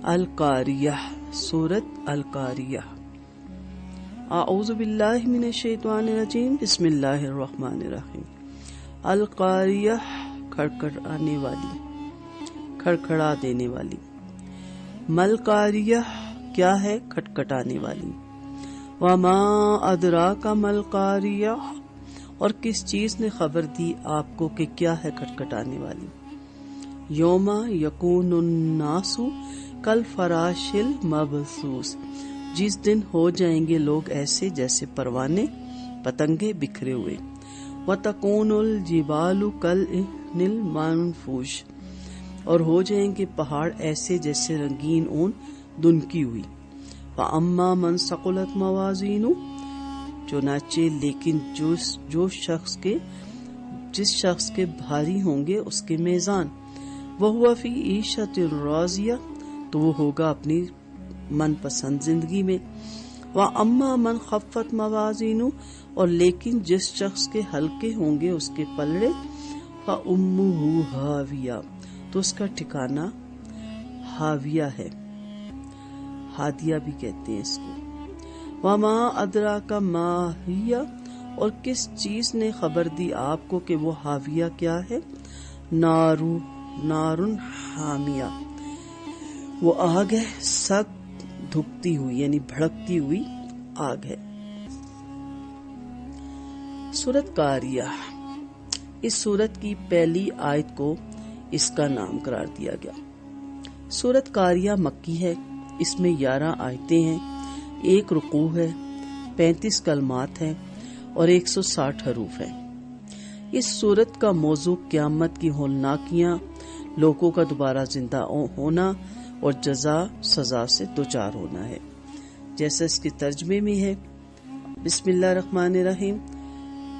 القاریہ، سورۃ القاریہ۔ اعوذ باللہ من الشیطان الرجیم، بسم اللہ الرحمن الرحیم۔ القاریہ، کھڑکھڑانے والی، کھڑکھڑا دینے والی۔ مل قاریہ، کیا ہے کھٹکھٹانے والی۔ وما ادراک مل قاریہ، اور کس چیز نے خبر دی آپ کو کہ کیا ہے کھٹکھٹانے والی۔ یوم یکون الناس کالفراش المبثوث، جس دن ہو جائیں گے لوگ ایسے جیسے پروانے پتنگے بکھرے ہوئے۔ وتکون الجبال کالعہن المنفوش، اور ہو جائیں گے پہاڑ ایسے جیسے رنگین اون دھنکی ہوئی۔ فاما من ثقلت موازینہ، چنانچہ لیکن جس شخص کے بھاری ہوں گے اس کے میزان، وہو فی عیشۃ راضیہ، تو وہ ہوگا اپنی من پسند زندگی میں۔ واما من خفت موازینہ، اور لیکن جس شخص کے ہلکے ہوں گے اس کے پلڑے، فامہ ہاویہ، تو اس کا ٹھکانہ ہاویہ ہے، ہادیہ بھی کہتے ہیں اس کو۔ وما ادراک ما ہی، اور کس چیز نے خبر دی آپ کو کہ وہ ہاویہ کیا ہے۔ نارن حامیہ، وہ آگ ہے سخت دھکتی ہوئی، یعنی بھڑکتی ہوئی آگ ہے۔ سورۃ قاریہ، اس سورت کی پہلی آیت کو اس کا نام قرار دیا گیا۔ سورۃ قاریہ مکی ہے، اس میں 11 آیتیں ہیں، 1 رکوع ہے، 35 کلمات ہیں اور 160 حروف ہیں۔ اس سورت کا موضوع قیامت کی ہولناکیاں، لوگوں کا دوبارہ زندہ ہونا اور جزا سزا سے دوچار ہونا ہے۔ جیسا اس کے ترجمے میں ہے، بسم اللہ الرحمن الرحیم۔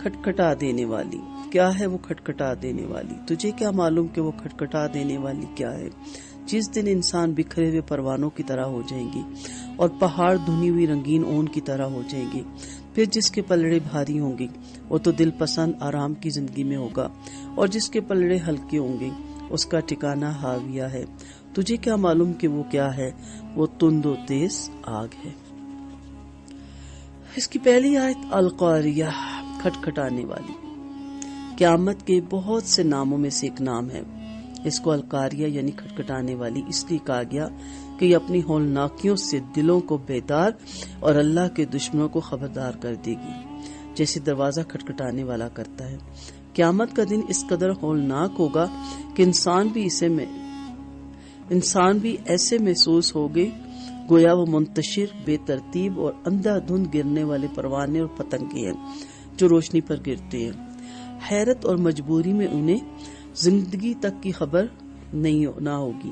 کھٹکھٹا دینے والی، کیا ہے وہ کھٹکھٹا دینے والی؟ تجھے کیا معلوم کہ وہ کھٹکھٹا دینے والی کیا ہے؟ جس دن انسان بکھرے ہوئے پروانوں کی طرح ہو جائیں گے اور پہاڑ دھنی ہوئی رنگین اون کی طرح ہو جائیں گے۔ پھر جس کے پلڑے بھاری ہوں گے وہ تو دل پسند آرام کی زندگی میں ہوگا، اور جس کے پلڑے ہلکے ہوں گے اس کا ٹھکانہ ہاویہ ہے۔ تجھے کیا معلوم کہ وہ کیا ہے؟ وہ تند و تیز آگ ہے۔ اس کی پہلی آیت القاریہ، کھٹکھٹانے والی، قیامت کے بہت سے ناموں میں سے ایک نام ہے۔ اس کو القاریہ یعنی کھٹکھٹانے والی اس لیے کہا گیا کہ یہ اپنی ہولناکیوں سے دلوں کو بیدار اور اللہ کے دشمنوں کو خبردار کر دے گی، جیسے دروازہ کھٹکھٹانے والا کرتا ہے۔ قیامت کا دن اس قدر ہولناک ہوگا کہ انسان بھی ایسے محسوس ہوگے گویا وہ منتشر، بے ترتیب اور اندھا دھند گرنے والے پروانے اور پتنگے ہیں جو روشنی پر گرتے ہیں۔ حیرت اور مجبوری میں انہیں زندگی تک کی خبر نہ ہوگی،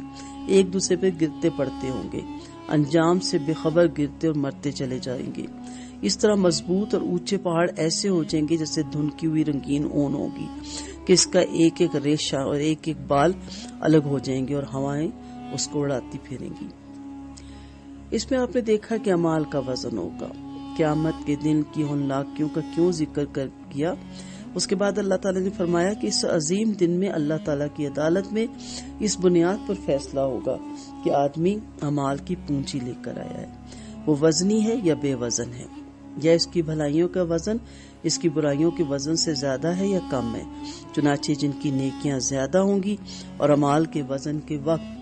ایک دوسرے پہ گرتے پڑتے ہوں گے، انجام سے بے خبر گرتے اور مرتے چلے جائیں گے۔ اس طرح مضبوط اور اونچے پہاڑ ایسے ہو جائیں گے جیسے دھنکی ہوئی رنگین اون ہوگی کہ اس کا ایک ایک ریشہ اور ایک ایک بال الگ ہو جائیں گے اور ہوائیں اس کو اڑاتی پھریں گی۔ اس میں آپ نے دیکھا کہ اعمال کا وزن ہوگا۔ قیامت کے دن کی ہولناکیوں کا کیوں ذکر کر کیا؟ اس کے بعد اللہ تعالیٰ نے فرمایا کہ اس عظیم دن میں اللہ تعالیٰ کی عدالت میں اس بنیاد پر فیصلہ ہوگا کہ آدمی اعمال کی پونجی لے کر آیا ہے، وہ وزنی ہے یا بے وزن ہے، یا اس کی بھلائیوں کا وزن اس کی برائیوں کے وزن سے زیادہ ہے یا کم ہے۔ چنانچہ جن کی نیکیاں زیادہ ہوں گی اور اعمال کے وزن کے وقت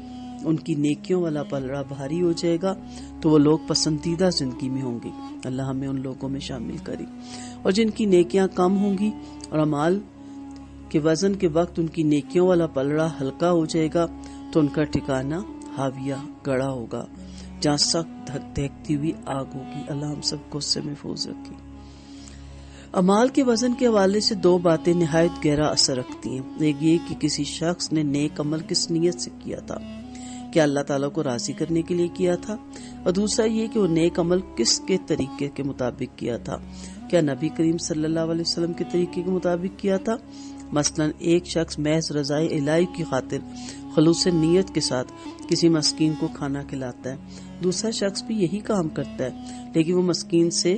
ان کی نیکیوں والا پلڑا بھاری ہو جائے گا تو وہ لوگ پسندیدہ زندگی میں ہوں گے، اللہ ہمیں ان لوگوں میں شامل کرے۔ اور جن کی نیکیاں کم ہوں گی اور اعمال کے وزن کے وقت ان کی نیکیوں والا پلڑا ہلکا ہو جائے گا تو ان کا ٹھکانہ ہاویہ، گڑھا ہوگا، جہاں سخت دہکتی ہوئی آگ ہوگی۔ اللہ ہم سب کو اس سے محفوظ رکھے۔ اعمال کے وزن کے حوالے سے 2 باتیں نہایت گہرا اثر رکھتی ہیں۔ ایک یہ کہ کسی شخص نے نیک عمل کس نیت سے کیا تھا، کیا اللہ تعالیٰ کو راضی کرنے کے لیے کیا تھا، اور دوسرا یہ کہ وہ نیک عمل کس کے طریقے کے مطابق کیا تھا، کیا نبی کریم صلی اللہ علیہ وسلم کے طریقے کے مطابق کیا تھا۔ مثلا ایک شخص محض رضائے الہی کی خاطر خلوص نیت کے ساتھ کسی مسکین کو کھانا کھلاتا ہے، دوسرا شخص بھی یہی کام کرتا ہے لیکن وہ مسکین سے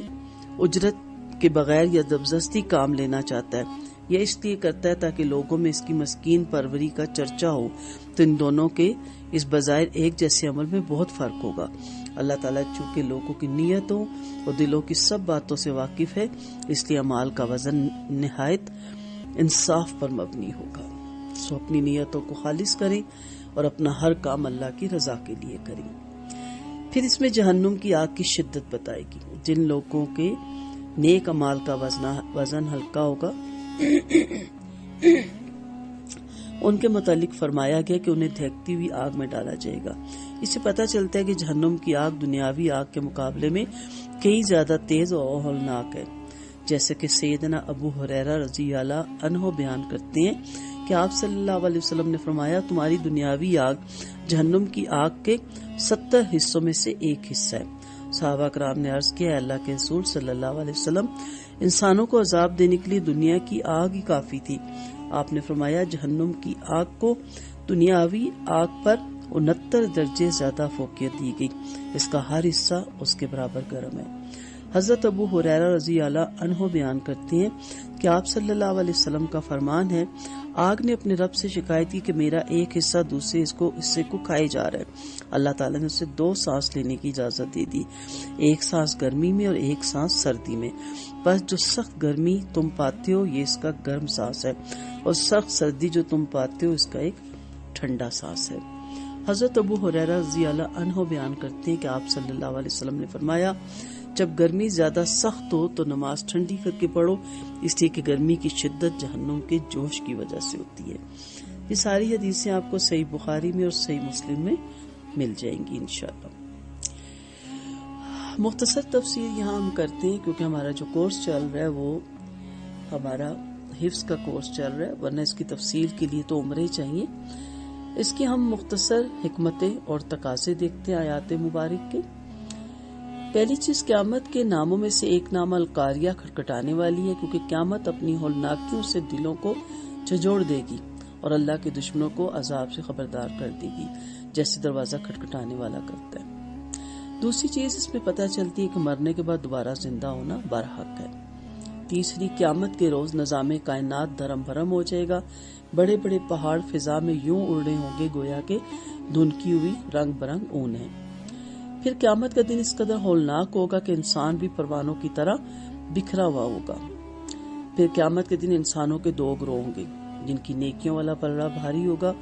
اجرت کے بغیر یا زبردستی کام لینا چاہتا ہے، یہ اس لیے کرتا ہے تاکہ لوگوں میں اس کی مسکین پروری کا چرچا ہو، تو ان دونوں کے اس بظاہر ایک جیسے عمل میں بہت فرق ہوگا۔ اللہ تعالیٰ چونکہ لوگوں کی نیتوں اور دلوں کی سب باتوں سے واقف ہے، اس لیے اعمال کا وزن نہایت انصاف پر مبنی ہوگا۔ سو اپنی نیتوں کو خالص کریں اور اپنا ہر کام اللہ کی رضا کے لیے کریں۔ پھر اس میں جہنم کی آگ کی شدت بتائے گی۔ جن لوگوں کے نیک اعمال کا وزن ہلکا ہوگا ان کے متعلق فرمایا گیا کہ انہیں دھکتی ہوئی آگ میں ڈالا جائے گا۔ اس سے پتہ چلتا ہے کہ جہنم کی آگ دنیاوی آگ کے مقابلے میں کئی زیادہ تیز اور ہولناک ہے، جیسے کہ سیدنا ابو ہریرہ رضی اللہ عنہ بیان کرتے ہیں کہ آپ صلی اللہ علیہ وسلم نے فرمایا، تمہاری دنیاوی آگ جہنم کی آگ کے 70 حصوں میں سے ایک حصہ ہے۔ صحابہ کرام نے عرض کیا، اللہ کے رسول صلی اللہ علیہ وسلم، انسانوں کو عذاب دینے کے لیے دنیا کی آگ ہی کافی تھی۔ آپ نے فرمایا، جہنم کی آگ کو دنیاوی آگ پر 69 درجے زیادہ فوقیت دی گئی، اس کا ہر حصہ اس کے برابر گرم ہے۔ حضرت ابو ہریرہ رضی اللہ عنہ بیان کرتے ہیں کہ آپ صلی اللہ علیہ وسلم کا فرمان ہے، آگ نے اپنے رب سے شکایت کی کہ میرا ایک حصہ دوسرے حصے کو کھائے جا رہا ہے۔ اللہ تعالیٰ نے اسے 2 سانس لینے کی اجازت دے دی، ایک سانس گرمی میں اور ایک سانس سردی میں۔ بس جو سخت گرمی تم پاتے ہو یہ اس کا گرم سانس ہے، اور سخت سردی جو تم پاتے ہو اس کا ایک ٹھنڈا سانس ہے۔ حضرت ابو ہریرہ رضی اللہ عنہ بیان کرتے ہیں کہ آپ صلی اللہ علیہ وسلم نے فرمایا، جب گرمی زیادہ سخت ہو تو نماز ٹھنڈی کر کے پڑھو، اس لیے کہ گرمی کی شدت جہنم کے جوش کی وجہ سے ہوتی ہے۔ یہ ساری حدیثیں آپ کو صحیح بخاری میں اور صحیح مسلم میں مل جائیں گی انشاءاللہ۔ مختصر تفسیر یہاں ہم کرتے ہیں کیونکہ ہمارا جو کورس چل رہا ہے وہ ہمارا حفظ کا کورس چل رہا ہے، ورنہ اس کی تفصیل کے لیے تو عمریں چاہیے۔ اس کی ہم مختصر حکمتیں اور تقاضے دیکھتے ہیں آیات مبارک کے۔ پہلی چیز، قیامت کے ناموں میں سے ایک نام القاریہ کھٹکھٹانے والی ہے، کیونکہ قیامت اپنی ہولناکیوں سے دلوں کو جھنجھوڑ دے گی اور اللہ کے دشمنوں کو عذاب سے خبردار کر دے گی، جیسے دروازہ کھٹکھٹانے والا کرتا ہے۔ دوسری چیز اس میں پتہ چلتی ہے کہ مرنے کے بعد دوبارہ زندہ ہونا برحق ہے۔ تیسری، قیامت کے روز نظام کائنات دھرم بھرم ہو جائے گا، بڑے بڑے پہاڑ فضا میں یوں اڑ رہے ہوں گے گویا کہ دھنکی ہوئی رنگ برنگ اون ہے۔ پھر قیامت کا دن اس قدر ہولناک ہوگا کہ انسان بھی پروانوں کی طرح بکھرا ہوا ہوگا۔ پھر قیامت کے دن انسانوں کے 2 گروہ ہوں گے، جن کی نیکیوں والا پلڑا بھاری ہوگا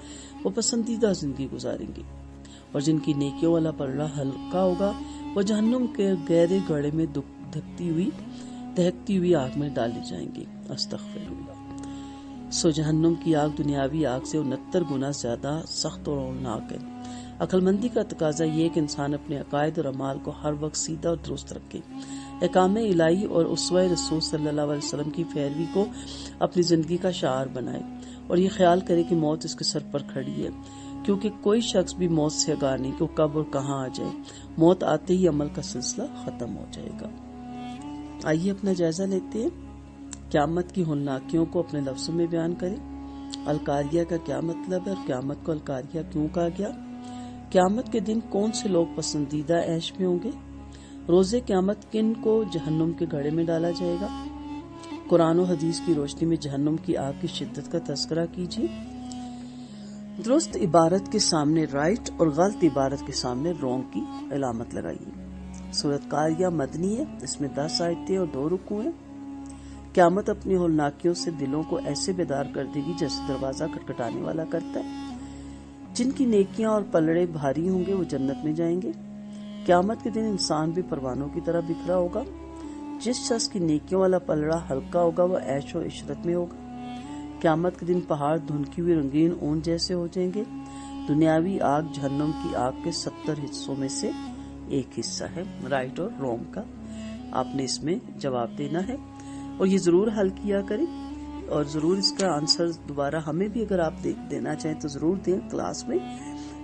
وہ پسندیدہ زندگی گزاریں گے، اور جن کی نیکیوں والا پلڑا ہلکا ہوگا وہ جہنم کے گہرے گڑھے میں دہکتی ہوئی آگ میں ڈالے جائیں گے۔ استغفر اللہ۔ سو جہنم کی آگ دنیاوی آگ سے 69 گنا زیادہ سخت اور ہولناک ہے۔ عقل مندی کا تقاضا یہ ہے کہ انسان اپنے عقائد اور اعمال کو ہر وقت سیدھا اور درست رکھے، احکام الہی اور اسوہ رسول صلی اللہ علیہ وسلم کی پیروی کو اپنی زندگی کا شعار بنائے، اور یہ خیال کرے کہ موت اس کے سر پر کھڑی ہے، کیونکہ کوئی شخص بھی موت سے آگاہ نہیں کہ وہ کب اور کہاں آ جائے۔ موت آتے ہی عمل کا سلسلہ ختم ہو جائے گا۔ آئیے اپنا جائزہ لیتے ہیں۔ قیامت کی ہولناکیوں کو اپنے لفظوں میں بیان کریں۔ القاریہ کا کیا مطلب ہے اور قیامت کو القاریہ کیوں کہا گیا؟ قیامت کے دن کون سے لوگ پسندیدہ عیش میں ہوں گے؟ روز قیامت کن کو جہنم کے گڑھے میں ڈالا جائے گا؟ قرآن و حدیث کی روشنی میں جہنم کی آگ کی شدت کا تذکرہ کیجیے۔ درست عبارت کے سامنے رائٹ اور غلط عبارت کے سامنے رونگ کی علامت لگائیے۔ سورۃ قاریہ مدنی ہے، اس میں 10 آیتیں اور 2 رکوع ہیں۔ قیامت اپنی ہولناکیوں سے دلوں کو ایسے بیدار کر دے گی جیسے دروازہ کھٹکھٹانے والا کرتا ہے۔ جن کی نیکیاں اور پلڑے بھاری ہوں گے وہ جنت میں جائیں گے۔ قیامت کے دن انسان بھی پروانوں کی طرح بکھرا ہوگا۔ جس شخص کی نیکیوں والا پلڑا ہلکا ہوگا وہ عیش و عشرت میں ہوگا۔ قیامت کے دن پہاڑ دھنکی ہوئی رنگین اون جیسے ہو جائیں گے۔ دنیاوی آگ جہنم کی آگ کے 70 حصوں میں سے ایک حصہ ہے۔ رائٹ اور رونگ کا آپ نے اس میں جواب دینا ہے، اور یہ ضرور حل کیا کریں، اور ضرور اس کا آنسر دوبارہ ہمیں بھی اگر آپ دینا چاہیں تو ضرور دیں کلاس میں،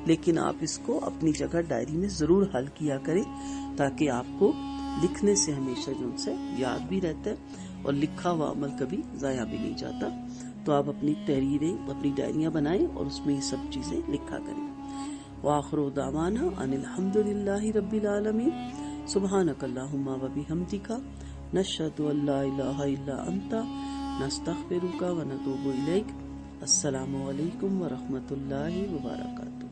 لیکن آپ اس کو اپنی جگہ ڈائری میں ضرور حل کیا کریں تاکہ آپ کو لکھنے سے ہمیشہ جو ان سے یاد بھی رہتا ہے اور لکھا ہوا عمل کبھی ضائع بھی نہیں جاتا۔ تو آپ اپنی تحریریں، اپنی ڈائریاں بنائیں اور اس میں یہ سب چیزیں لکھا کریں۔ وآخر دعوانا ان الحمد للہ رب العالمین۔ سبحانک اللہم و بحمدک، نشہد ان لا الہ الا انت، نستغفرک و نتوب الیک۔ السلام علیکم ورحمۃ اللہ وبرکاتہ۔